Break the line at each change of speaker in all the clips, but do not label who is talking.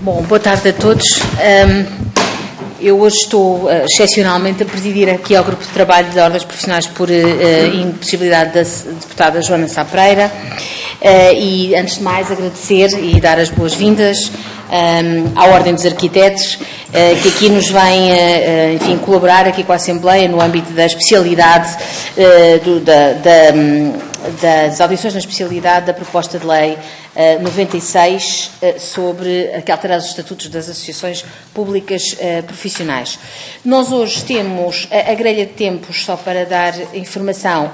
Bom, boa tarde a todos. Eu hoje estou excepcionalmente a presidir aqui ao Grupo de Trabalho de Ordens Profissionais por impossibilidade da deputada Joana Sá Pereira e, antes de mais, agradecer e dar as boas-vindas à Ordem dos Arquitetos, que aqui nos vem, enfim, colaborar aqui com a Assembleia no âmbito da especialidade das audições na especialidade da proposta de lei 96 sobre a que altera os estatutos das associações públicas profissionais. Nós hoje temos a grelha de tempos, só para dar informação,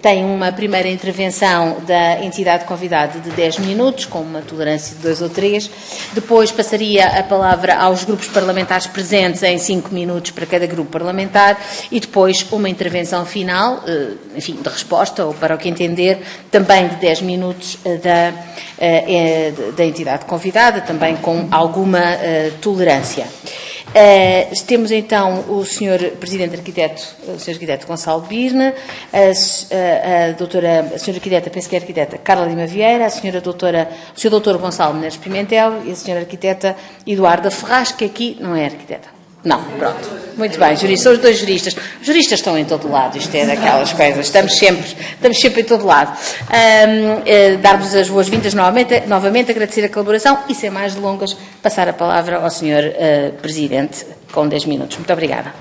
tem uma primeira intervenção da entidade convidada de 10 minutos, com uma tolerância de 2 ou 3, depois passaria a palavra aos grupos parlamentares presentes em 5 minutos para cada grupo parlamentar e depois uma intervenção final, enfim, de resposta ou para o que entender, também de 10 minutos da entidade convidada, também com alguma tolerância. Temos então o Sr. Presidente Arquiteto, o Sr. Arquiteto Gonçalo Birne, a Sra. Arquiteta, penso que é Arquiteta Carla Lima Vieira, o Sr. Dr. Gonçalo Menezes Pimentel e a Sra. Arquiteta Eduarda Ferraz, que aqui não é arquiteta. Não, pronto. Muito bem, são os dois juristas. Os juristas estão em todo lado, isto é daquelas coisas. Estamos sempre em todo lado. Dar-vos as boas-vindas novamente, agradecer a colaboração e, sem mais delongas, passar a palavra ao Sr. Presidente, com 10 minutos. Muito obrigada.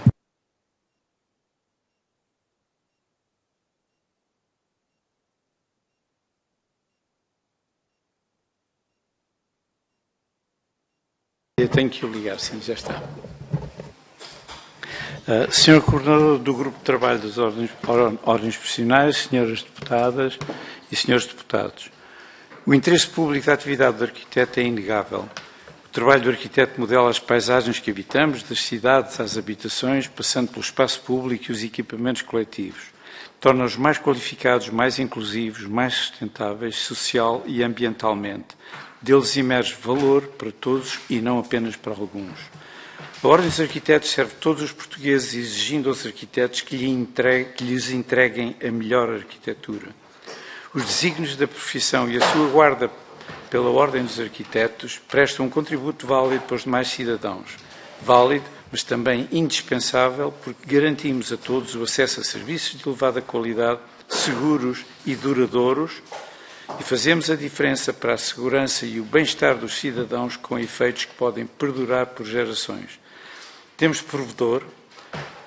Eu tenho que o ligar, sim, já está. Senhor Coordenador do Grupo de Trabalho das Ordens Profissionais, Senhoras Deputadas e Senhores Deputados, o interesse público da atividade do arquiteto é inegável. O trabalho do arquiteto modela as paisagens que habitamos, das cidades às habitações, passando pelo espaço público e os equipamentos coletivos. Torna-os mais qualificados, mais inclusivos, mais sustentáveis, social e ambientalmente. Deles emerge valor para todos e não apenas para alguns. A Ordem dos Arquitetos serve todos os portugueses, exigindo aos arquitetos que lhes entreguem a melhor arquitetura. Os desígnios da profissão e a sua guarda pela Ordem dos Arquitetos prestam um contributo válido para os demais cidadãos. Válido, mas também indispensável, porque garantimos a todos o acesso a serviços de elevada qualidade, seguros e duradouros, e fazemos a diferença para a segurança e o bem-estar dos cidadãos com efeitos que podem perdurar por gerações. Temos provedor,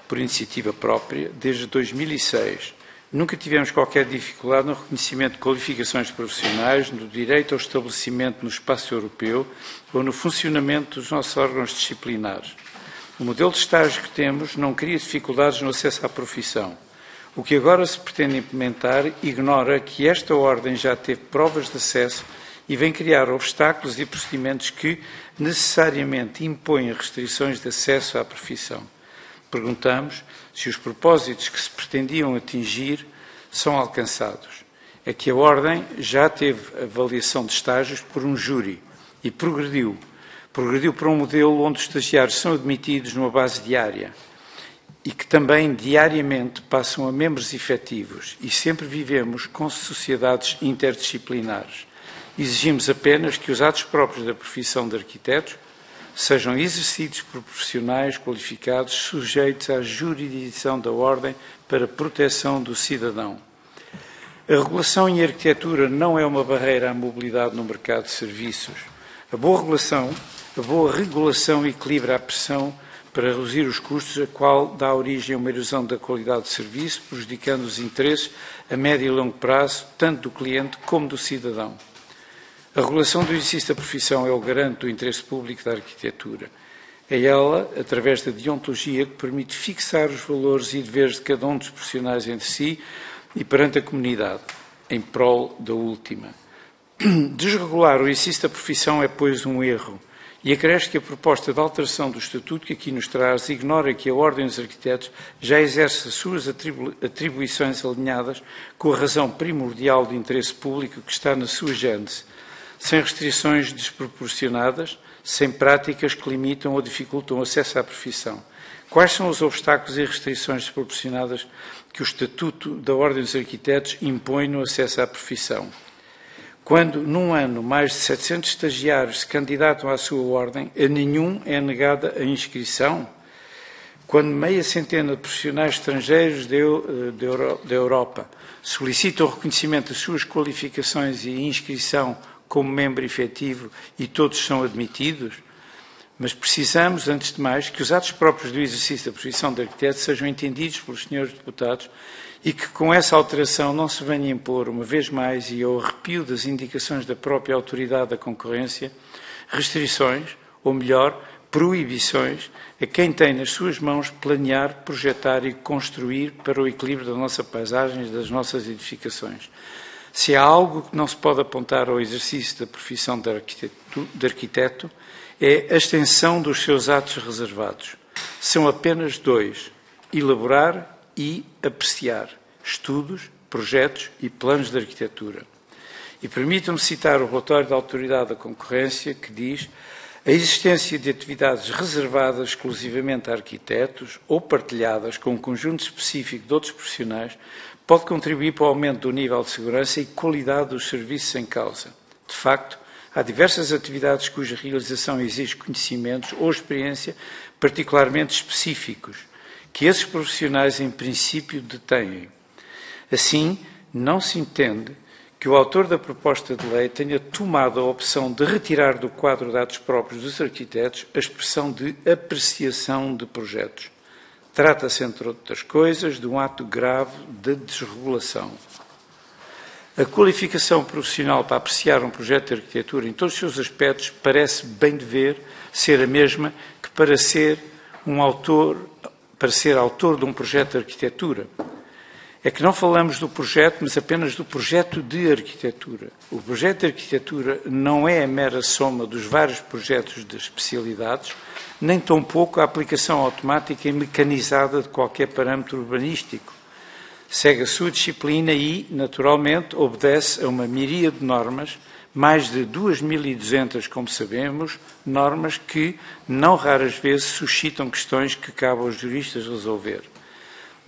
por iniciativa própria, desde 2006. Nunca tivemos qualquer dificuldade no reconhecimento de qualificações profissionais, no direito ao estabelecimento no espaço europeu ou no funcionamento dos nossos órgãos disciplinares. O modelo de estágio que temos não cria dificuldades no acesso à profissão. O que agora se pretende implementar ignora que esta Ordem já teve provas de acesso e vem criar obstáculos e procedimentos que necessariamente impõem restrições de acesso à profissão. Perguntamos se os propósitos que se pretendiam atingir são alcançados. É que a Ordem já teve avaliação de estágios por um júri e progrediu. Progrediu para um modelo onde os estagiários são admitidos numa base diária e que também diariamente passam a membros efetivos e sempre vivemos com sociedades interdisciplinares. Exigimos apenas que os atos próprios da profissão de arquitetos sejam exercidos por profissionais qualificados sujeitos à jurisdição da Ordem para proteção do cidadão. A regulação em arquitetura não é uma barreira à mobilidade no mercado de serviços. A boa regulação equilibra a pressão para reduzir os custos, a qual dá origem a uma erosão da qualidade de serviço, prejudicando os interesses a médio e longo prazo, tanto do cliente como do cidadão. A regulação do exercício da profissão é o garante do interesse público da arquitetura. É ela, através da deontologia, que permite fixar os valores e deveres de cada um dos profissionais entre si e perante a comunidade, em prol da última. Desregular o exercício da profissão é, pois, um erro, e acresce que a proposta de alteração do Estatuto que aqui nos traz ignora que a Ordem dos Arquitetos já exerce as suas atribuições alinhadas com a razão primordial de interesse público que está na sua gênese, sem restrições desproporcionadas, sem práticas que limitam ou dificultam o acesso à profissão. Quais são os obstáculos e restrições desproporcionadas que o Estatuto da Ordem dos Arquitetos impõe no acesso à profissão? Quando, num ano, mais de 700 estagiários se candidatam à sua ordem, a nenhum é negada a inscrição? Quando meia centena de profissionais estrangeiros da Europa solicitam o reconhecimento das suas qualificações e inscrição como membro efetivo e todos são admitidos? Mas precisamos, antes de mais, que os atos próprios do exercício da profissão de arquiteto sejam entendidos pelos senhores deputados e que com essa alteração não se venha impor, uma vez mais, e ao arrepio das indicações da própria autoridade da concorrência, restrições, ou melhor, proibições, a quem tem nas suas mãos planear, projetar e construir para o equilíbrio da nossa paisagem e das nossas edificações. Se há algo que não se pode apontar ao exercício da profissão de arquiteto, é a extensão dos seus atos reservados. São apenas dois: elaborar e apreciar estudos, projetos e planos de arquitetura. E permitam-me citar o relatório da Autoridade da Concorrência, que diz: a existência de atividades reservadas exclusivamente a arquitetos ou partilhadas com um conjunto específico de outros profissionais pode contribuir para o aumento do nível de segurança e qualidade dos serviços em causa. De facto, há diversas atividades cuja realização exige conhecimentos ou experiência particularmente específicos, que esses profissionais, em princípio, detêm. Assim, não se entende que o autor da proposta de lei tenha tomado a opção de retirar do quadro de atos próprios dos arquitetos a expressão de apreciação de projetos. Trata-se, entre outras coisas, de um ato grave de desregulação. A qualificação profissional para apreciar um projeto de arquitetura em todos os seus aspectos parece bem dever ser a mesma que para ser autor de um projeto de arquitetura. É que não falamos do projeto, mas apenas do projeto de arquitetura. O projeto de arquitetura não é a mera soma dos vários projetos de especialidades, nem tampouco a aplicação automática e mecanizada de qualquer parâmetro urbanístico. Segue a sua disciplina e, naturalmente, obedece a uma miríade de normas, mais de 2.200, como sabemos, normas que, não raras vezes, suscitam questões que cabe aos juristas resolver.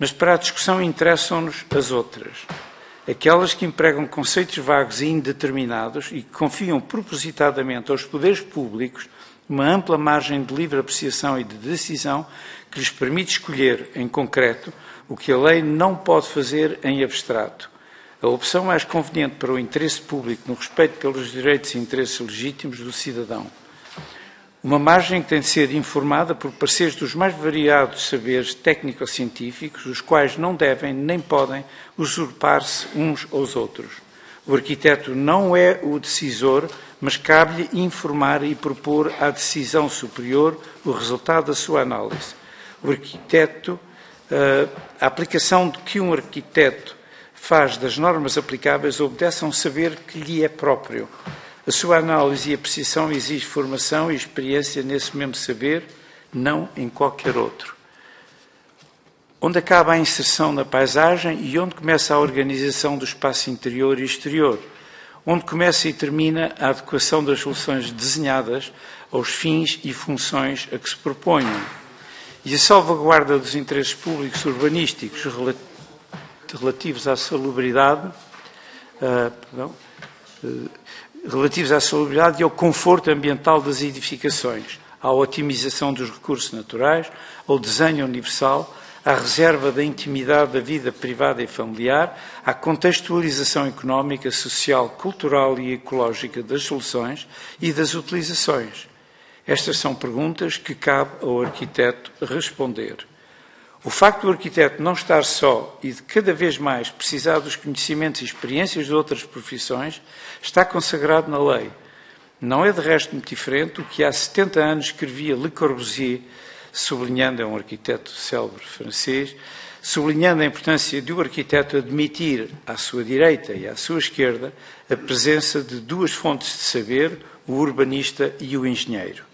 Mas para a discussão interessam-nos as outras, aquelas que empregam conceitos vagos e indeterminados e que confiam propositadamente aos poderes públicos uma ampla margem de livre apreciação e de decisão que lhes permite escolher, em concreto, o que a lei não pode fazer em abstrato. A opção mais conveniente para o interesse público no respeito pelos direitos e interesses legítimos do cidadão. Uma margem que tem de ser informada por parceiros dos mais variados saberes técnico-científicos, os quais não devem nem podem usurpar-se uns aos outros. O arquiteto não é o decisor, mas cabe-lhe informar e propor à decisão superior o resultado da sua análise. O arquiteto, a aplicação de que um arquiteto faz das normas aplicáveis obedece a um saber que lhe é próprio. A sua análise e apreciação exige formação e experiência nesse mesmo saber, não em qualquer outro. Onde acaba a inserção na paisagem e onde começa a organização do espaço interior e exterior? Onde começa e termina a adequação das soluções desenhadas aos fins e funções a que se proponham? E a salvaguarda dos interesses públicos urbanísticos relativos à salubridade, e ao conforto ambiental das edificações, à otimização dos recursos naturais, ao desenho universal, à reserva da intimidade da vida privada e familiar, à contextualização económica, social, cultural e ecológica das soluções e das utilizações. Estas são perguntas que cabe ao arquiteto responder. O facto do arquiteto não estar só e de cada vez mais precisar dos conhecimentos e experiências de outras profissões está consagrado na lei. Não é de resto muito diferente o que há 70 anos escrevia Le Corbusier, sublinhando, é um arquiteto célebre francês, sublinhando a importância de o arquiteto admitir à sua direita e à sua esquerda a presença de duas fontes de saber, o urbanista e o engenheiro.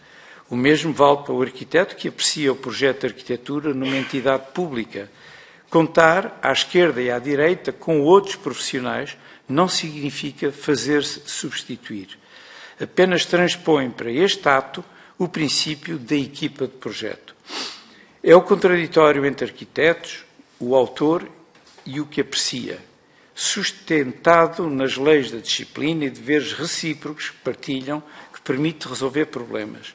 O mesmo vale para o arquiteto que aprecia o projeto de arquitetura numa entidade pública. Contar à esquerda e à direita com outros profissionais não significa fazer-se substituir. Apenas transpõe para este ato o princípio da equipa de projeto. É o contraditório entre arquitetos, o autor e o que aprecia. sustentado nas leis da disciplina e deveres recíprocos que partilham, que permite resolver problemas.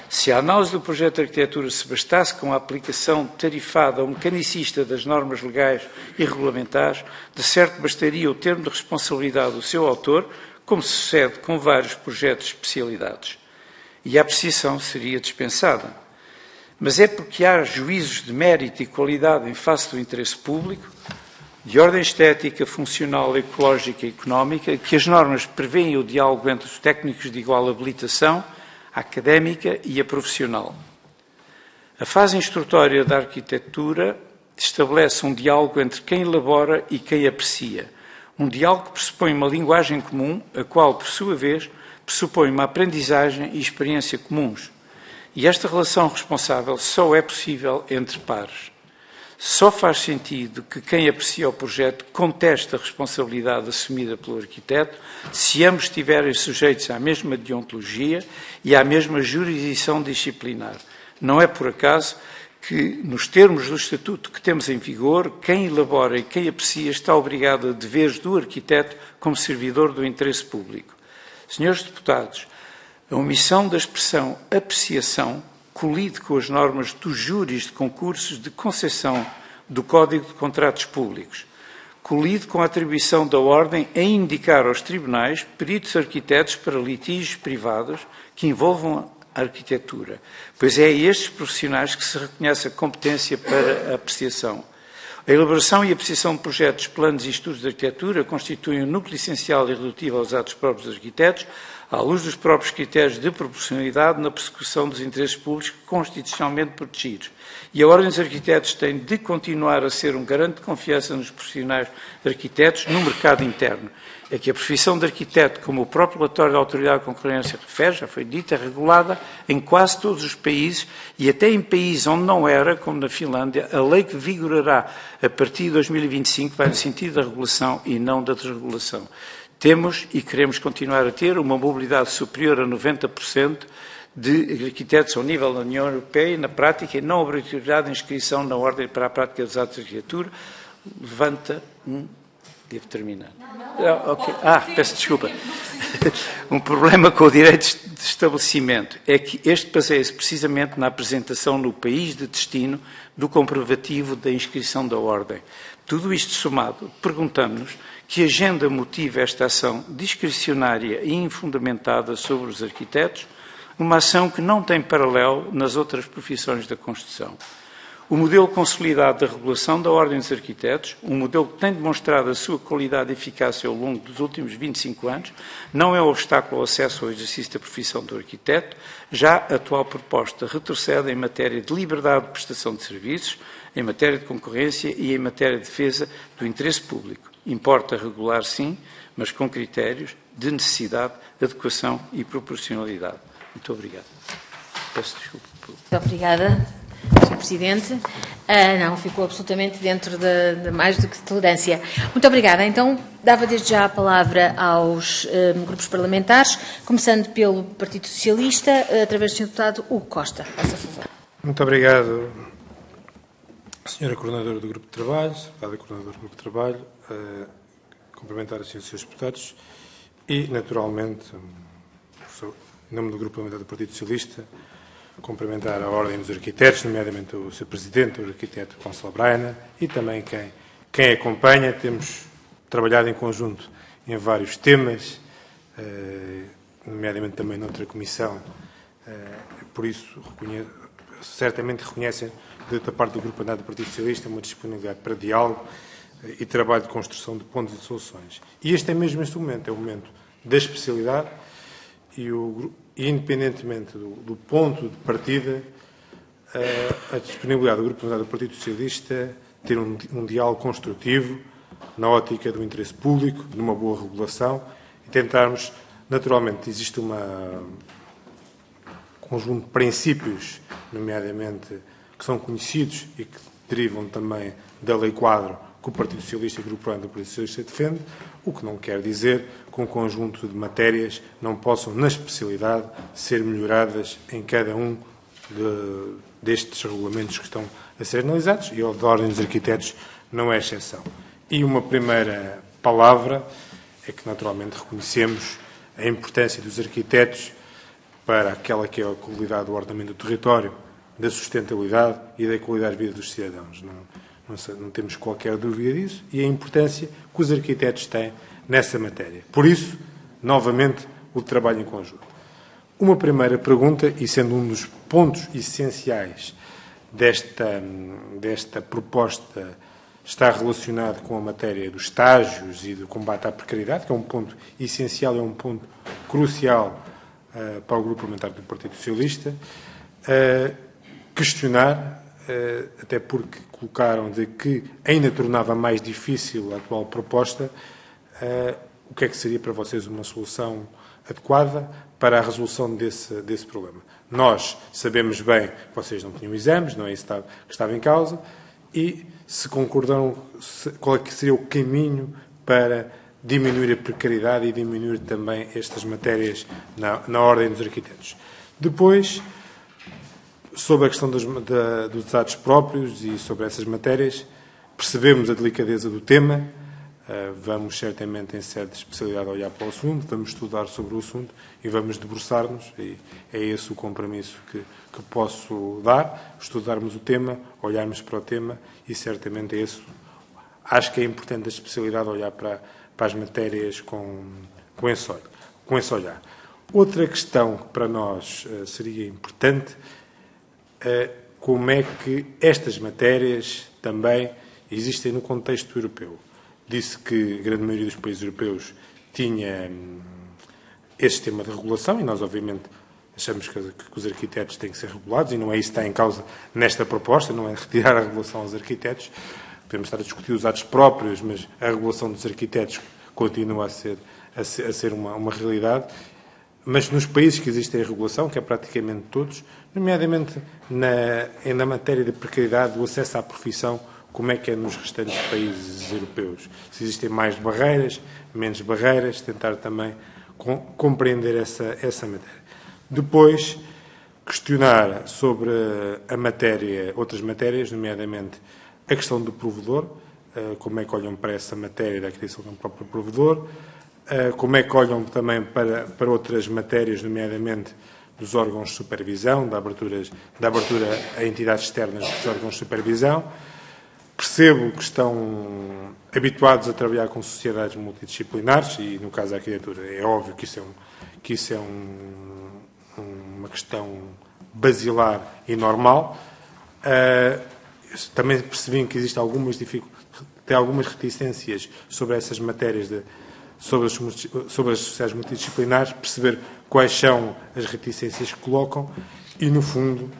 Se a análise do projeto de arquitetura se bastasse com a aplicação tarifada ou mecanicista das normas legais e regulamentares, de certo bastaria o termo de responsabilidade do seu autor, como sucede com vários projetos de especialidades. E a apreciação seria dispensada. Mas é porque há juízos de mérito e qualidade em face do interesse público, de ordem estética, funcional, ecológica e económica, que as normas prevêem o diálogo entre os técnicos de igual habilitação, a académica e a profissional. A fase instrutória da arquitetura estabelece um diálogo entre quem elabora e quem aprecia. Um diálogo que pressupõe uma linguagem comum, a qual, por sua vez, pressupõe uma aprendizagem e experiência comuns. E esta relação responsável só é possível entre pares. Só faz sentido que quem aprecia o projeto conteste a responsabilidade assumida pelo arquiteto se ambos estiverem sujeitos à mesma deontologia e à mesma jurisdição disciplinar. Não é por acaso que, nos termos do Estatuto que temos em vigor, quem elabora e quem aprecia está obrigado a deveres do arquiteto como servidor do interesse público. Senhores deputados, a omissão da expressão apreciação colide com as normas dos júris de concursos de concessão do Código de Contratos Públicos. Colide com a atribuição da Ordem a indicar aos tribunais peritos arquitetos para litígios privados que envolvam a arquitetura, pois é a estes profissionais que se reconhece a competência para a apreciação. A elaboração e apreciação de projetos, planos e estudos de arquitetura constituem um núcleo essencial e relativo aos atos próprios dos arquitetos, à luz dos próprios critérios de proporcionalidade na persecução dos interesses públicos constitucionalmente protegidos. E a Ordem dos Arquitetos tem de continuar a ser um garante de confiança nos profissionais de arquitetos no mercado interno. É que a profissão de arquiteto, como o próprio relatório da Autoridade de Concorrência refere, já foi dito, é regulada em quase todos os países e até em países onde não era, como na Finlândia, a lei que vigorará a partir de 2025 vai no sentido da regulação e não da desregulação. Temos e queremos continuar a ter uma mobilidade superior a 90% de arquitetos ao nível da União Europeia e, na prática, e não obrigatoriedade de inscrição na Ordem para a Prática dos Atos de Arquitetura, levanta um... Devo terminar. Okay. Peço desculpa. Um problema com o direito de estabelecimento é que este baseia-se precisamente na apresentação no país de destino do comprovativo da inscrição da Ordem. Tudo isto somado, perguntamos-nos que agenda motiva esta ação discricionária e infundamentada sobre os arquitetos, uma ação que não tem paralelo nas outras profissões da construção. O modelo consolidado da regulação da Ordem dos Arquitetos, um modelo que tem demonstrado a sua qualidade e eficácia ao longo dos últimos 25 anos, não é um obstáculo ao acesso ao exercício da profissão do arquiteto, já a atual proposta retrocede em matéria de liberdade de prestação de serviços, em matéria de concorrência e em matéria de defesa do interesse público. Importa regular, sim, mas com critérios de necessidade, adequação e proporcionalidade. Muito obrigado. Peço desculpa.
Muito obrigada, Sr. Presidente. Não, ficou absolutamente dentro de mais do que tolerância. Muito obrigada. Então, dava desde já a palavra aos grupos parlamentares, começando pelo Partido Socialista, através do Sr. Deputado Hugo Costa. Faça favor.
Muito obrigado, Sra. Coordenadora do Grupo de Trabalho, Deputada Coordenadora do Grupo de Trabalho, cumprimentar os Srs. Deputados e, naturalmente, em nome do Grupo Parlamentar do Partido Socialista, cumprimentar a Ordem dos Arquitetos, nomeadamente o Sr. Presidente, o arquiteto Gonçalo Braina, e também quem acompanha. Temos trabalhado em conjunto em vários temas, nomeadamente também noutra comissão, por isso certamente reconhecem, da parte do Grupo Parlamentar do Partido Socialista, uma disponibilidade para diálogo e trabalho de construção de pontos e de soluções. E este é mesmo este momento, é o momento da especialidade e, independentemente do ponto de partida, a disponibilidade do Grupo Parlamentar do Partido Socialista ter um diálogo construtivo na ótica do interesse público, de uma boa regulação e tentarmos, naturalmente, existe um conjunto de princípios, nomeadamente, que são conhecidos e que derivam também da Lei Quadro que o Partido Socialista e o Grupo Parlamentar do Partido Socialista defende, o que não quer dizer que um conjunto de matérias não possam, na especialidade, ser melhoradas em cada um destes regulamentos que estão a ser analisados, e a Ordem dos Arquitetos não é exceção. E uma primeira palavra é que, naturalmente, reconhecemos a importância dos arquitetos para aquela que é a qualidade do ordenamento do território, da sustentabilidade e da qualidade de vida dos cidadãos. Não temos qualquer dúvida disso, e a importância que os arquitetos têm nessa matéria. Por isso, novamente, o trabalho em conjunto. Uma primeira pergunta, e sendo um dos pontos essenciais desta proposta, está relacionado com a matéria dos estágios e do combate à precariedade, que é um ponto essencial, é um ponto crucial para o Grupo Parlamentar do Partido Socialista. Questionar, até porque colocaram de que ainda tornava mais difícil a atual proposta, o que é que seria para vocês uma solução adequada para a resolução desse problema. Nós sabemos bem que vocês não tinham exames, não é isso que estava em causa, e se concordam, qual é que seria o caminho para diminuir a precariedade e diminuir também estas matérias na ordem dos arquitetos. Depois, sobre a questão dos atos próprios e sobre essas matérias, percebemos a delicadeza do tema, vamos certamente em sede de especialidade olhar para o assunto, vamos estudar sobre o assunto e vamos debruçar-nos, e é esse o compromisso que posso dar, estudarmos o tema, olharmos para o tema, e certamente é esse. Acho que é importante a especialidade olhar para as matérias com esse olhar. Outra questão que para nós seria importante é como é que estas matérias também existem no contexto europeu. Disse que a grande maioria dos países europeus tinha esse sistema de regulação, e nós, obviamente, achamos que os arquitetos têm que ser regulados, e não é isso que está em causa nesta proposta, não é retirar a regulação aos arquitetos. Podemos estar a discutir os atos próprios, mas a regulação dos arquitetos continua a ser uma realidade. Mas nos países que existem a regulação, que é praticamente todos, nomeadamente na matéria da precariedade, do acesso à profissão, como é que é nos restantes países europeus? Se existem mais barreiras, menos barreiras, tentar também compreender essa matéria. Depois, questionar sobre a matéria, outras matérias, nomeadamente a questão do provedor, como é que olham para essa matéria da criação de um próprio provedor, como é que olham também para outras matérias, nomeadamente dos órgãos de supervisão, da abertura a entidades externas dos órgãos de supervisão. Percebo que estão habituados a trabalhar com sociedades multidisciplinares e, no caso da arquitetura, é óbvio que isso é uma questão basilar e normal. Também percebi que existem algumas reticências sobre essas matérias, sobre as sociedades multidisciplinares, perceber quais são as reticências que colocam e, no fundo,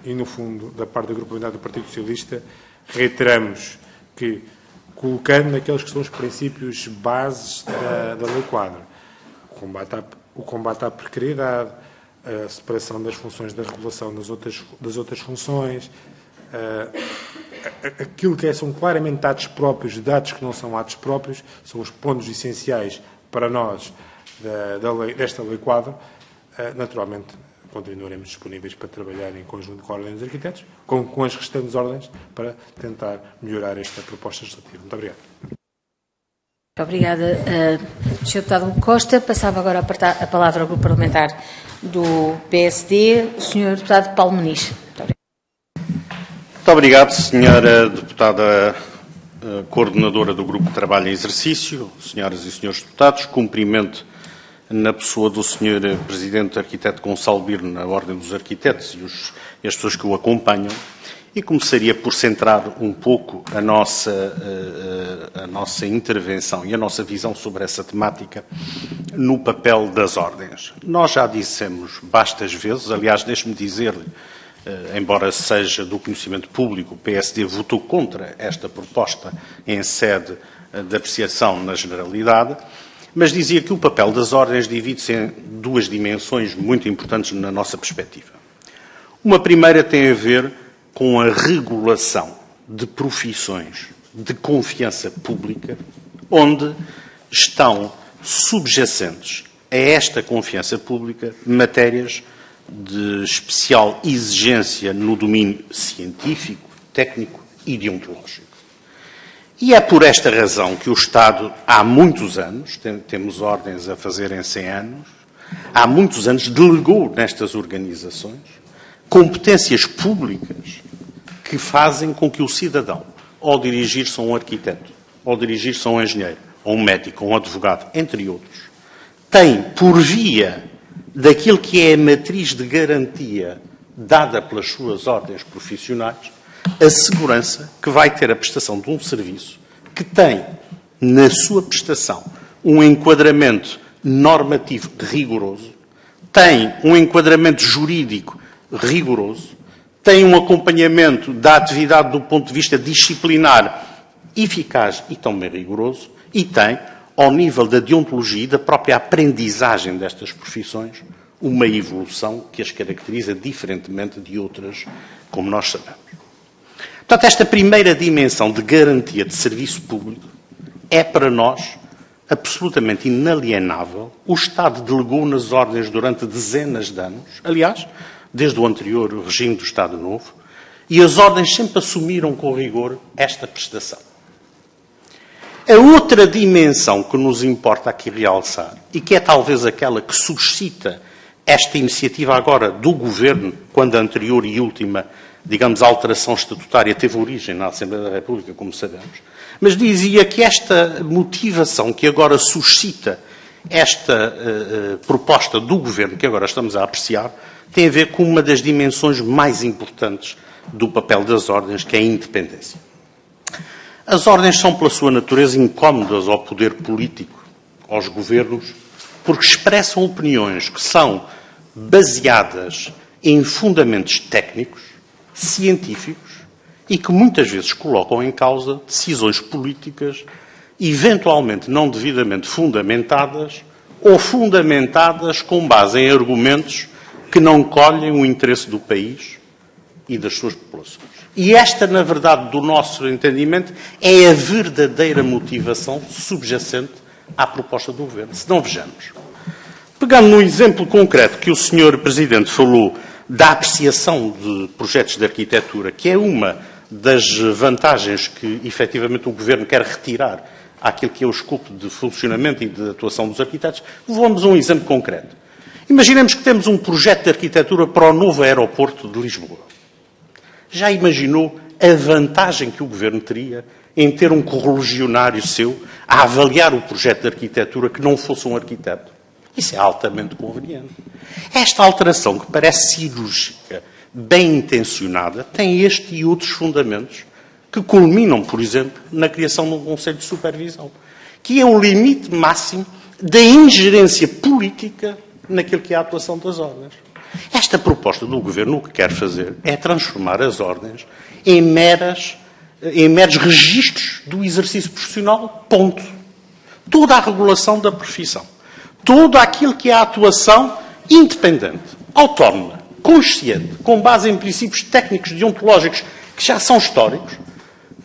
da parte do Grupo Parlamentar do Partido Socialista, reiteramos que, colocando naqueles que são os princípios bases da Lei Quadro, o combate à precariedade, a separação das funções da regulação das outras funções, aquilo que são claramente atos próprios, dados que não são atos próprios, são os pontos essenciais para nós desta Lei Quadro. Naturalmente, continuaremos disponíveis para trabalhar em conjunto com a Ordem dos Arquitetos, com as restantes ordens, para tentar melhorar esta proposta legislativa. Muito obrigado.
Muito obrigada, Sr. Deputado Costa. Passava agora a palavra ao Grupo Parlamentar do PSD, o Sr. Deputado Paulo Muniz.
Muito obrigado, Sra. Deputada Coordenadora do Grupo de Trabalho em Exercício, senhoras e senhores deputados. Cumprimento na pessoa do Sr. Presidente Arquiteto Gonçalo Birne, na Ordem dos Arquitetos e as pessoas que o acompanham, e começaria por centrar um pouco a nossa intervenção e a nossa visão sobre essa temática no papel das ordens. Nós já dissemos bastas vezes, aliás, deixe-me dizer-lhe, embora seja do conhecimento público, o PSD votou contra esta proposta em sede de apreciação na generalidade, mas dizia que o papel das ordens divide-se em duas dimensões muito importantes na nossa perspectiva. Uma primeira tem a ver com a regulação de profissões de confiança pública, onde estão subjacentes a esta confiança pública matérias de especial exigência no domínio científico, técnico e deontológico. E é por esta razão que o Estado, há muitos anos, temos ordens a fazerem 100 anos, há muitos anos delegou nestas organizações competências públicas que fazem com que o cidadão, ao dirigir-se a um arquiteto, ao dirigir-se a um engenheiro, a um médico, a um advogado, entre outros, tem, por via daquilo que é a matriz de garantia dada pelas suas ordens profissionais, a segurança que vai ter a prestação de um serviço que tem, na sua prestação, um enquadramento normativo rigoroso, tem um enquadramento jurídico rigoroso, tem um acompanhamento da atividade do ponto de vista disciplinar eficaz e também rigoroso, e tem, ao nível da deontologia e da própria aprendizagem destas profissões, uma evolução que as caracteriza diferentemente de outras, como nós sabemos. Portanto, esta primeira dimensão de garantia de serviço público é, para nós, absolutamente inalienável. O Estado delegou nas ordens durante dezenas de anos, aliás, desde o anterior regime do Estado Novo, e as ordens sempre assumiram com rigor esta prestação. A outra dimensão que nos importa aqui realçar, e que é talvez aquela que suscita esta iniciativa agora do Governo, quando a anterior e última, digamos, alteração estatutária teve origem na Assembleia da República, como sabemos, mas dizia que esta motivação que agora suscita esta proposta do Governo, que agora estamos a apreciar, tem a ver com uma das dimensões mais importantes do papel das ordens, que é a independência. As ordens são, pela sua natureza, incómodas ao poder político, aos governos, porque expressam opiniões que são baseadas em fundamentos técnicos, científicos, e que muitas vezes colocam em causa decisões políticas eventualmente não devidamente fundamentadas ou fundamentadas com base em argumentos que não colhem o interesse do país e das suas populações. E esta, na verdade, do nosso entendimento, é a verdadeira motivação subjacente à proposta do Governo. Se não vejamos. Pegando no exemplo concreto que o Sr. Presidente falou da apreciação de projetos de arquitetura, que é uma das vantagens que, efetivamente, o Governo quer retirar àquilo que é o escopo de funcionamento e de atuação dos arquitetos, vamos a um exemplo concreto. Imaginemos que temos um projeto de arquitetura para o novo aeroporto de Lisboa. Já imaginou a vantagem que o Governo teria em ter um correligionário seu a avaliar o projeto de arquitetura que não fosse um arquiteto? Isso é altamente conveniente. Esta alteração, que parece cirúrgica, bem intencionada, tem este e outros fundamentos que culminam, por exemplo, na criação de um Conselho de Supervisão, que é um limite máximo da ingerência política naquilo que é a atuação das ordens. Esta proposta do Governo o que quer fazer é transformar as ordens em meros registros do exercício profissional, ponto. Toda a regulação da profissão, tudo aquilo que é a atuação independente, autónoma, consciente, com base em princípios técnicos deontológicos que já são históricos,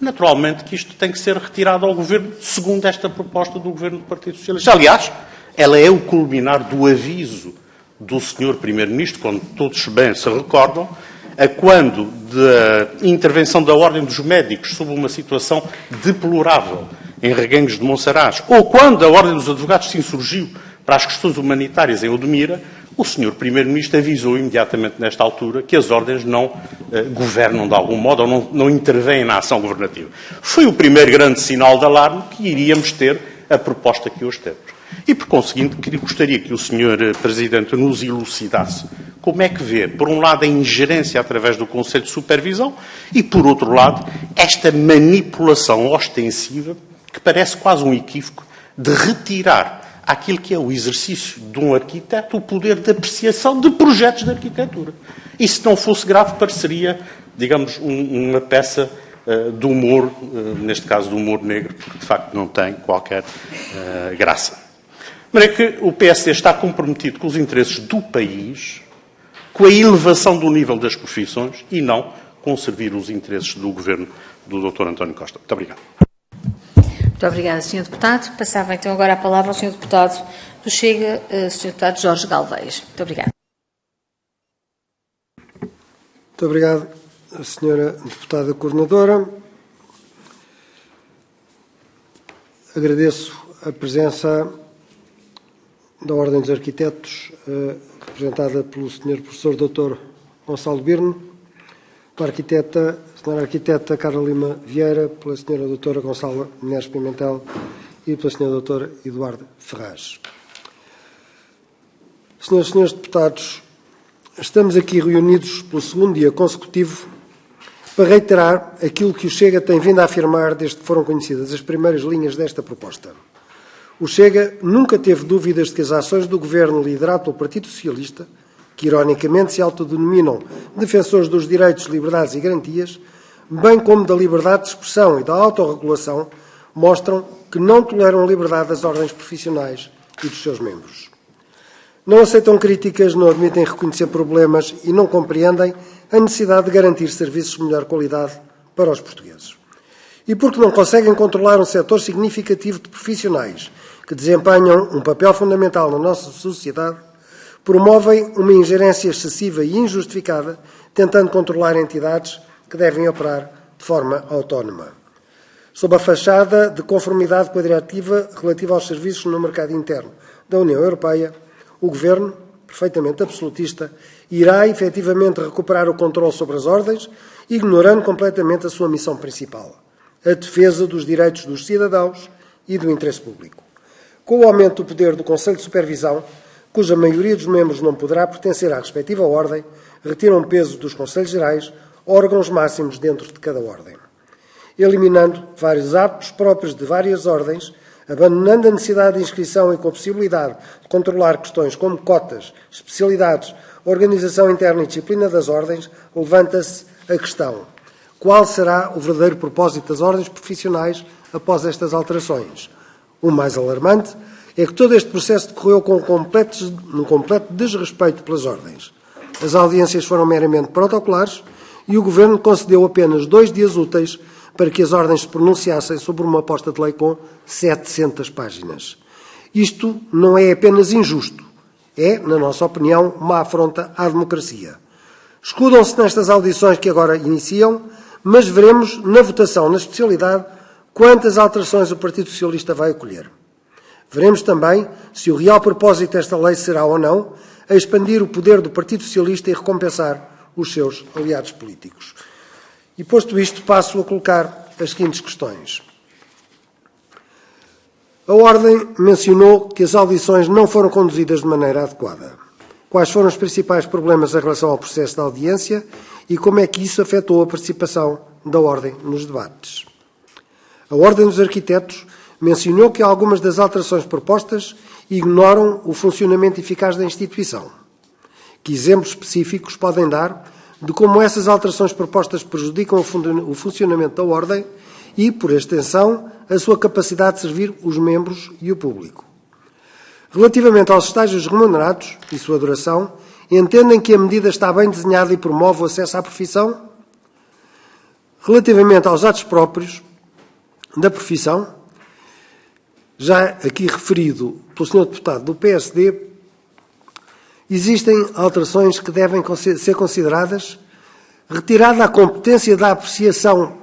naturalmente que isto tem que ser retirado ao Governo, segundo esta proposta do Governo do Partido Socialista. Aliás, ela é o culminar do aviso do Sr. Primeiro-Ministro, quando todos bem se recordam, a quando da intervenção da Ordem dos Médicos sobre uma situação deplorável em Reguengos de Monsaraz, ou quando a Ordem dos Advogados se insurgiu para as questões humanitárias em Odmira, o Sr. Primeiro-Ministro avisou imediatamente nesta altura que as ordens não governam de algum modo ou não intervêm na ação governativa. Foi o primeiro grande sinal de alarme que iríamos ter a proposta que hoje temos. E, por conseguinte, gostaria que o Sr. Presidente nos elucidasse como é que vê, por um lado, a ingerência através do Conselho de Supervisão e, por outro lado, esta manipulação ostensiva, que parece quase um equívoco, de retirar àquilo que é o exercício de um arquiteto o poder de apreciação de projetos de arquitetura. E, se não fosse grave, pareceria, digamos, uma peça de humor, neste caso do humor negro, porque, de facto, não tem qualquer graça. De maneira que o PSD está comprometido com os interesses do país, com a elevação do nível das profissões e não com servir os interesses do Governo do Dr. António Costa. Muito obrigado.
Muito obrigada, Sr. Deputado. Passava então agora a palavra ao Sr. Deputado do Chega, Sr. Deputado Jorge Galveias. Muito obrigada.
Muito obrigado, Sra. Deputada Coordenadora. Agradeço a presença da Ordem dos Arquitetos, representada pelo Sr. Professor Dr. Gonçalo Birne, pela Sra. Arquiteta Carla Lima Vieira, pela Sra. Doutora Gonçala Neves Pimentel e pela Sra. Doutora Eduardo Ferraz. Senhoras e Senhores Deputados, estamos aqui reunidos pelo segundo dia consecutivo para reiterar aquilo que o Chega tem vindo a afirmar desde que foram conhecidas as primeiras linhas desta proposta. O Chega nunca teve dúvidas de que as ações do Governo liderado pelo Partido Socialista, que ironicamente se autodenominam defensores dos direitos, liberdades e garantias, bem como da liberdade de expressão e da autorregulação, mostram que não toleram a liberdade das ordens profissionais e dos seus membros. Não aceitam críticas, não admitem reconhecer problemas e não compreendem a necessidade de garantir serviços de melhor qualidade para os portugueses. E porque não conseguem controlar um setor significativo de profissionais que desempenham um papel fundamental na nossa sociedade, promovem uma ingerência excessiva e injustificada, tentando controlar entidades que devem operar de forma autónoma. Sob a fachada de conformidade com a diretiva relativa aos serviços no mercado interno da União Europeia, o Governo, perfeitamente absolutista, irá efetivamente recuperar o controle sobre as ordens, ignorando completamente a sua missão principal, a defesa dos direitos dos cidadãos e do interesse público. Com o aumento do poder do Conselho de Supervisão, cuja maioria dos membros não poderá pertencer à respectiva ordem, retiram peso dos Conselhos Gerais, órgãos máximos dentro de cada ordem, eliminando vários atos próprios de várias ordens, abandonando a necessidade de inscrição e com a possibilidade de controlar questões como cotas, especialidades, organização interna e disciplina das ordens, levanta-se a questão: qual será o verdadeiro propósito das ordens profissionais após estas alterações? O mais alarmante é que todo este processo decorreu com um completo desrespeito pelas ordens. As audiências foram meramente protocolares e o Governo concedeu apenas 2 dias úteis para que as ordens se pronunciassem sobre uma proposta de lei com 700 páginas. Isto não é apenas injusto, é, na nossa opinião, uma afronta à democracia. Escudam-se nestas audições que agora iniciam, mas veremos na votação, na especialidade, quantas alterações o Partido Socialista vai acolher. Veremos também se o real propósito desta lei será ou não a expandir o poder do Partido Socialista e recompensar os seus aliados políticos. E, posto isto, passo a colocar as seguintes questões. A Ordem mencionou que as audições não foram conduzidas de maneira adequada. Quais foram os principais problemas em relação ao processo de audiência e como é que isso afetou a participação da Ordem nos debates? A Ordem dos Arquitetos mencionou que algumas das alterações propostas ignoram o funcionamento eficaz da instituição. Que exemplos específicos podem dar de como essas alterações propostas prejudicam o funcionamento da Ordem e, por extensão, a sua capacidade de servir os membros e o público? Relativamente aos estágios remunerados e sua duração, entendem que a medida está bem desenhada e promove o acesso à profissão? Relativamente aos atos próprios da profissão, já aqui referido pelo Sr. Deputado do PSD, existem alterações que devem ser consideradas. Retirada a competência da apreciação,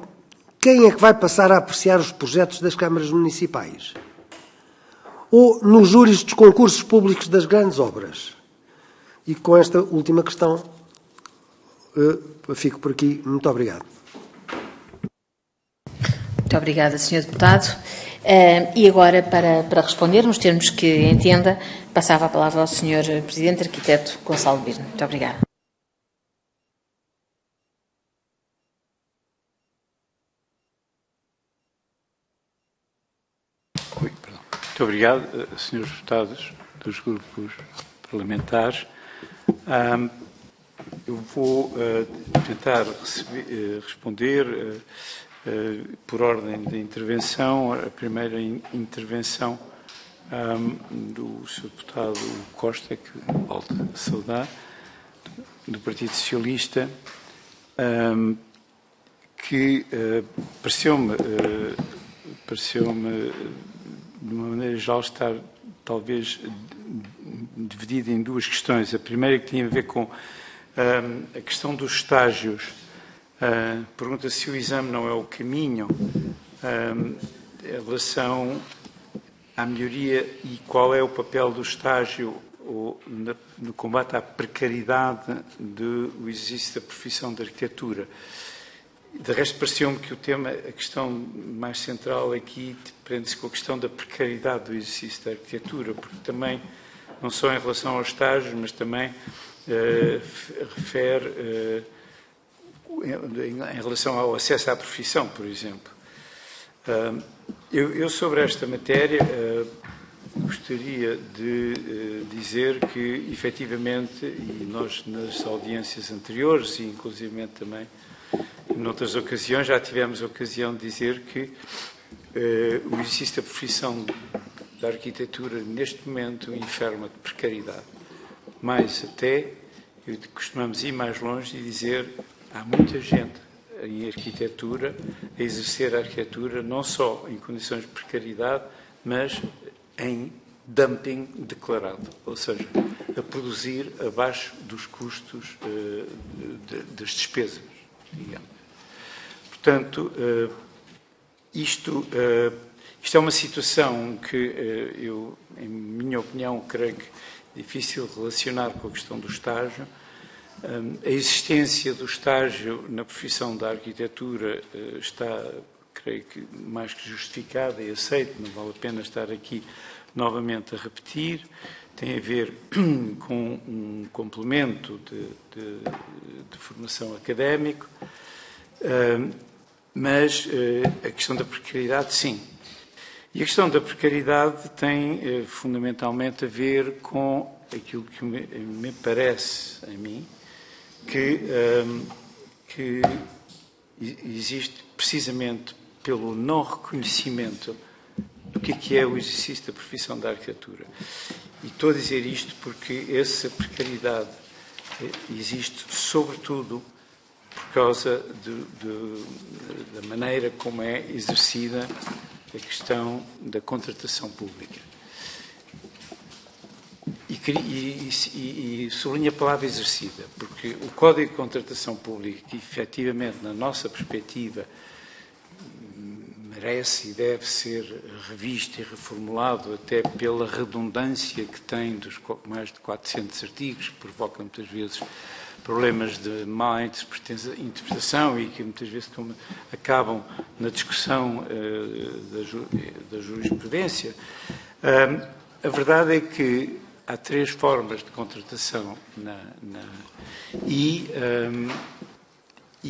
quem é que vai passar a apreciar os projetos das câmaras municipais? Ou nos júris dos concursos públicos das grandes obras? E com esta última questão, fico por aqui. Muito obrigado.
Muito obrigada, Sr. Deputado. E agora, para responder, nos termos que entenda, passava a palavra ao Sr. Presidente Arquiteto Gonçalo Birne. Muito obrigada.
Muito obrigado, Srs. Deputados dos grupos parlamentares. Eu vou tentar responder por ordem de intervenção. A primeira intervenção do Sr. Deputado Costa, que volto a saudar, do Partido Socialista, que pareceu-me, de uma maneira geral, estar talvez dividida em 2 questões. A primeira que tinha a ver com a questão dos estágios. Pergunta se o exame não é o caminho em relação à melhoria e qual é o papel do estágio no combate à precariedade do exercício da profissão de arquitetura. De resto, pareceu-me que a questão mais central aqui prende-se com a questão da precariedade do exercício da arquitetura, porque também, não só em relação aos estágios, mas também refere em relação ao acesso à profissão, por exemplo. Eu sobre esta matéria, gostaria de dizer que, efetivamente, e nós nas audiências anteriores, e inclusivamente também noutras ocasiões, já tivemos a ocasião de dizer que o exercício da profissão da arquitetura, neste momento, enferma de precariedade. Mais até, costumamos ir mais longe e dizer há muita gente em arquitetura a exercer a arquitetura não só em condições de precariedade, mas em dumping declarado, ou seja, a produzir abaixo dos custos das despesas, digamos. Portanto, isto é uma situação que eu, em minha opinião, creio que é difícil relacionar com a questão do estágio. A existência do estágio na profissão da arquitetura está, creio que, mais que justificada e aceita, não vale a pena estar aqui novamente a repetir. Tem a ver com um complemento de formação académico, mas a questão da precariedade, sim. E a questão da precariedade tem fundamentalmente a ver com aquilo que me parece, a mim, que existe precisamente pelo não reconhecimento do que é o exercício da profissão da arquitetura. E estou a dizer isto porque essa precariedade existe sobretudo por causa da maneira como é exercida a questão da contratação pública. E sublinho a palavra exercida, porque o Código de Contratação Pública, que efetivamente, na nossa perspectiva, merece e deve ser revisto e reformulado até pela redundância que tem dos mais de 400 artigos, que provoca muitas vezes problemas de má interpretação e que muitas vezes acabam na discussão da jurisprudência. A verdade é que há 3 formas de contratação e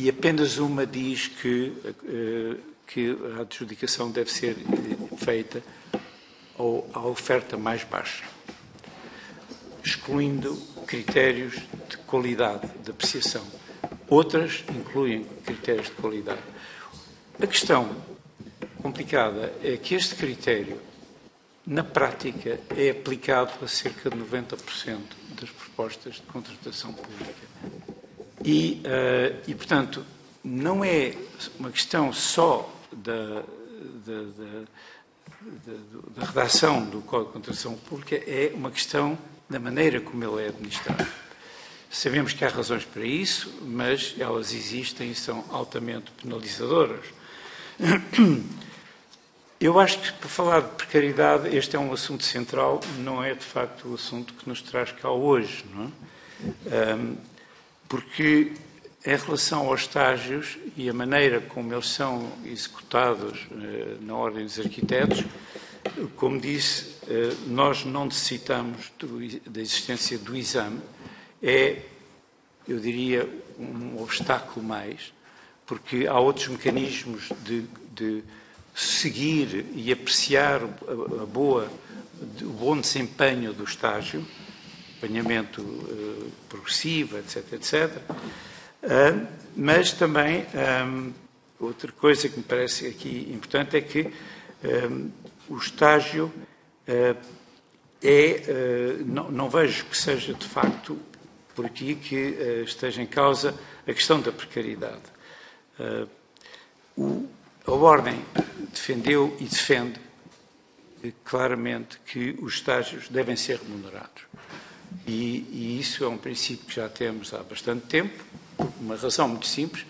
apenas uma diz que a adjudicação deve ser feita à oferta mais baixa, excluindo critérios de qualidade, de apreciação. Outras incluem critérios de qualidade. A questão complicada é que este critério, na prática, é aplicado a cerca de 90% das propostas de contratação pública. E, portanto, não é uma questão só da redação do Código de Contratação Pública, é uma questão da maneira como ele é administrado. Sabemos que há razões para isso, mas elas existem e são altamente penalizadoras. Eu acho que, para falar de precariedade, este é um assunto central, não é, de facto, o assunto que nos traz cá hoje, não é? Porque, em relação aos estágios e a maneira como eles são executados na Ordem dos Arquitetos, como disse, nós não necessitamos da existência do exame, eu diria, um obstáculo mais, porque há outros mecanismos de seguir e apreciar o bom desempenho do estágio, acompanhamento progressivo, etc., etc. Mas também, outra coisa que me parece aqui importante é que o estágio não vejo que seja, de facto, por aqui que esteja em causa a questão da precariedade. A Ordem defendeu e defende claramente que os estágios devem ser remunerados. E isso é um princípio que já temos há bastante tempo, por uma razão muito simples,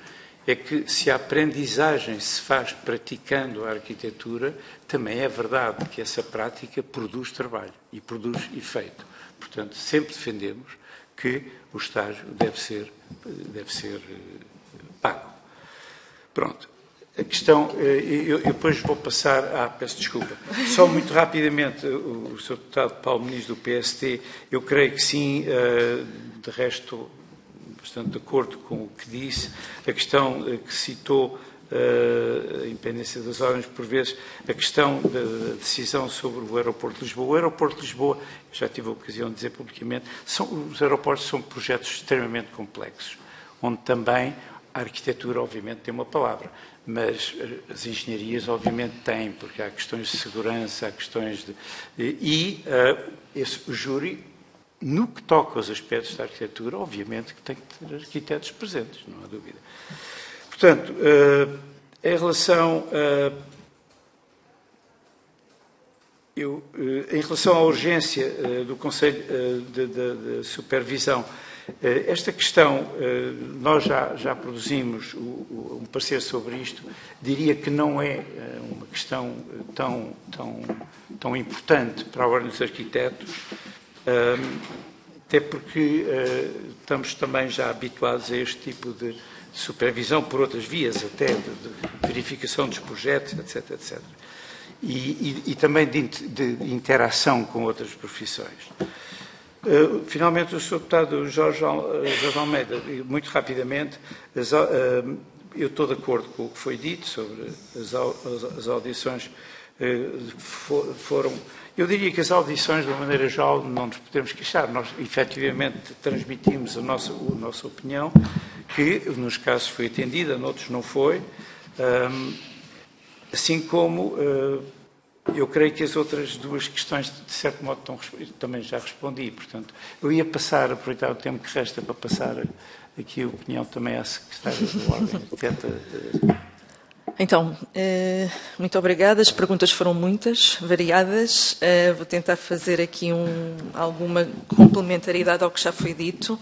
é que se a aprendizagem se faz praticando a arquitetura, também é verdade que essa prática produz trabalho e produz efeito. Portanto, sempre defendemos que o estágio deve ser pago. Pronto. A questão, eu depois vou passar, peço desculpa, só muito rapidamente, o Sr. Deputado Paulo Muniz do PST, eu creio que sim, de resto, bastante de acordo com o que disse, a questão que citou, a independência das ordens, por vezes, a questão da decisão sobre o aeroporto de Lisboa. O aeroporto de Lisboa, já tive a ocasião de dizer publicamente, os aeroportos são projetos extremamente complexos, onde também a arquitetura, obviamente, tem uma palavra, mas as engenharias, obviamente, têm, porque há questões de segurança, há questões de... o júri, no que toca aos aspectos da arquitetura, obviamente que tem que ter arquitetos presentes, não há dúvida. Portanto, em relação à urgência do Conselho de Supervisão, esta questão, nós já produzimos um parecer sobre isto, diria que não é uma questão tão importante para a Ordem dos Arquitetos, até porque estamos também já habituados a este tipo de supervisão por outras vias, até de verificação dos projetos, etc. E também de interação com outras profissões. Finalmente, o Sr. Deputado Jorge Almeida, muito rapidamente, eu estou de acordo com o que foi dito sobre as audições foram... Eu diria que as audições, de uma maneira geral, não nos podemos queixar. Nós, efetivamente, transmitimos a nossa opinião, que, nos casos, foi atendida, noutros não foi, assim como eu creio que as outras duas questões, de certo modo, também já respondi. Portanto, eu ia aproveitar o tempo que resta para passar aqui a opinião também à Secretária da Ordem Arquiteta.
Então, muito obrigada. As perguntas foram muitas, variadas. Vou tentar fazer aqui alguma complementaridade ao que já foi dito.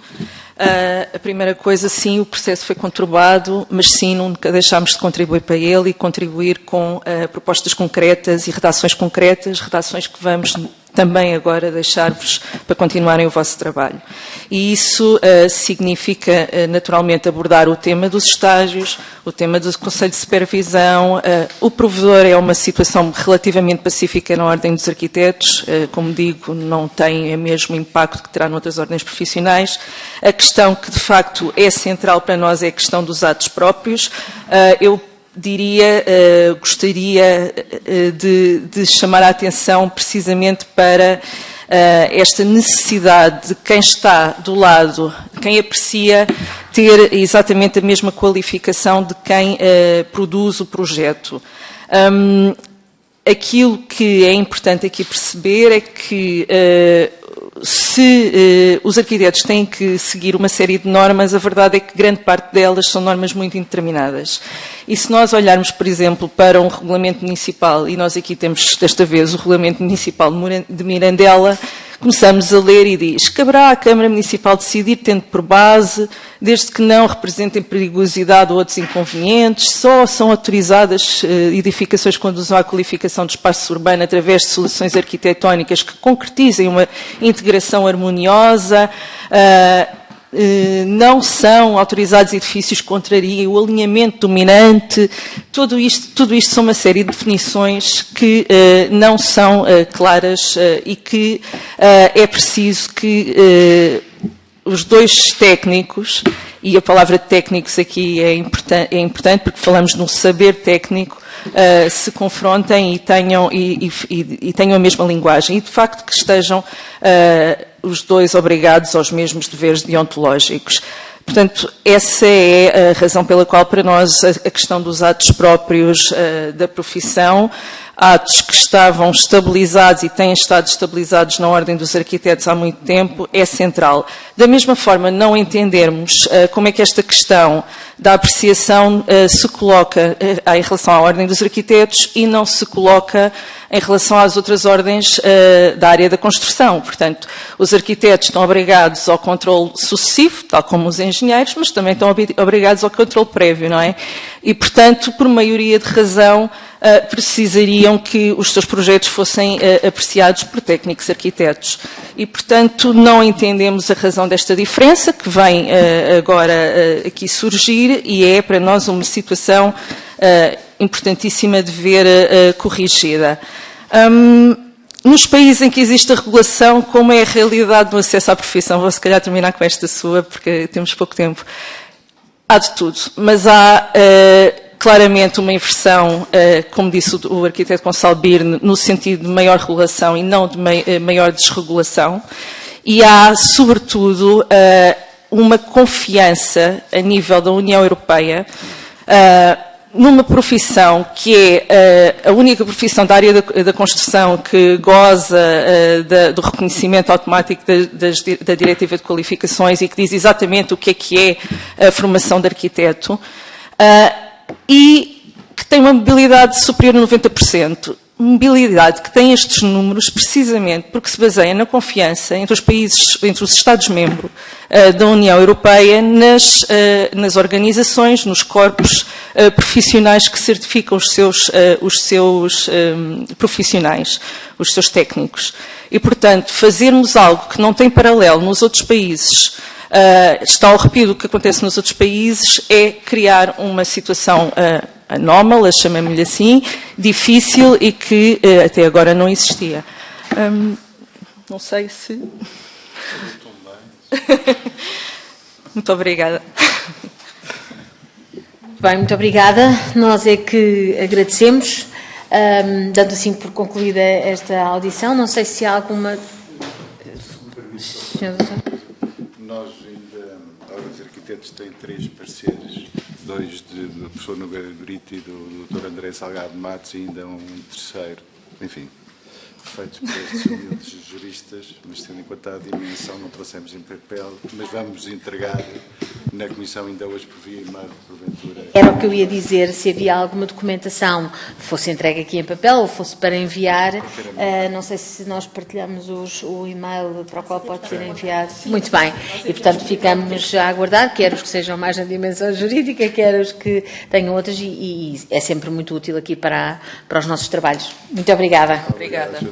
A primeira coisa, sim, o processo foi conturbado, mas sim, nunca deixámos de contribuir para ele e contribuir com propostas concretas e redações concretas, redações que vamos também agora deixar-vos para continuarem o vosso trabalho. E isso significa, naturalmente, abordar o tema dos estágios, o tema do Conselho de Supervisão. O provedor é uma situação relativamente pacífica na Ordem dos Arquitetos, como digo, não tem o mesmo impacto que terá noutras ordens profissionais. A questão que, de facto, é central para nós é a questão dos atos próprios. Eu gostaria de chamar a atenção precisamente para esta necessidade de quem está do lado, quem aprecia, ter exatamente a mesma qualificação de quem produz o projeto. Aquilo que é importante aqui perceber é que se os arquitetos têm que seguir uma série de normas, a verdade é que grande parte delas são normas muito indeterminadas. E se nós olharmos, por exemplo, para um regulamento municipal, e nós aqui temos desta vez o regulamento municipal de Mirandela, começamos a ler e diz: caberá à Câmara Municipal decidir, tendo por base, desde que não representem perigosidade ou outros inconvenientes, só são autorizadas edificações que conduzam à qualificação do espaço urbano através de soluções arquitetónicas que concretizem uma integração harmoniosa, não são autorizados edifícios que contrariem o alinhamento dominante. Tudo isto são uma série de definições que não são claras e que é preciso que os dois técnicos, e a palavra técnicos aqui é importante porque falamos de um saber técnico, se confrontem e tenham a mesma linguagem e, de facto, que estejam os dois obrigados aos mesmos deveres deontológicos. Portanto, essa é a razão pela qual, para nós, a questão dos atos próprios da profissão, atos que estavam estabilizados e têm estado estabilizados na Ordem dos Arquitetos há muito tempo é central. Da mesma forma, não entendermos como é que esta questão da apreciação se coloca em relação à Ordem dos Arquitetos e não se coloca em relação às outras ordens da área da construção. Portanto, os arquitetos estão obrigados ao controle sucessivo, tal como os engenheiros, mas também estão obrigados ao controle prévio, não é? E, portanto, por maioria de razão, precisariam que os seus projetos fossem apreciados por técnicos arquitetos. E, portanto, não entendemos a razão desta diferença que vem agora aqui surgir e é para nós uma situação importantíssima de ver corrigida. Nos países em que existe a regulação, como é a realidade do acesso à profissão? Vou se calhar terminar com esta sua, porque temos pouco tempo. Há de tudo, mas há claramente uma inversão, como disse o arquiteto Gonçalo Birne, no sentido de maior regulação e não de maior desregulação. E há, sobretudo, uma confiança a nível da União Europeia numa profissão que é a única profissão da área da construção que goza do reconhecimento automático da Diretiva de Qualificações e que diz exatamente o que é a formação de arquiteto e que tem uma mobilidade superior a 90%. Mobilidade que tem estes números precisamente porque se baseia na confiança entre os países, entre os Estados-membros da União Europeia nas organizações, nos corpos profissionais que certificam os seus profissionais, os seus técnicos. E, portanto, fazermos algo que não tem paralelo nos outros países, está ao arrepio do que acontece nos outros países, é criar uma situação anómala, chamemos-lhe assim, difícil e que até agora não existia. Não sei se... Muito obrigada.
Bem, muito obrigada. Nós é que agradecemos, dando assim por concluída esta audição. Não sei se há alguma... Senhor doutor?
Nós ainda, a Ordem dos Arquitetos tem 3 parceiros, 2 do professor Nogueira Brito e do Dr. André Salgado Matos e ainda um terceiro, enfim, feitos por estes humildes juristas, mas tendo em conta a dimensão não trouxemos em papel, mas vamos entregar na Comissão ainda hoje por via e-mail, porventura.
Era o que eu ia dizer, se havia alguma documentação, fosse entregue aqui em papel ou fosse para enviar, não sei se nós partilhamos o e-mail para o qual pode ser enviado. Muito bem, e portanto ficamos a aguardar, quer os que sejam mais na dimensão jurídica, quer os que tenham outras, e é sempre muito útil aqui para os nossos trabalhos. Muito obrigada.
Obrigada.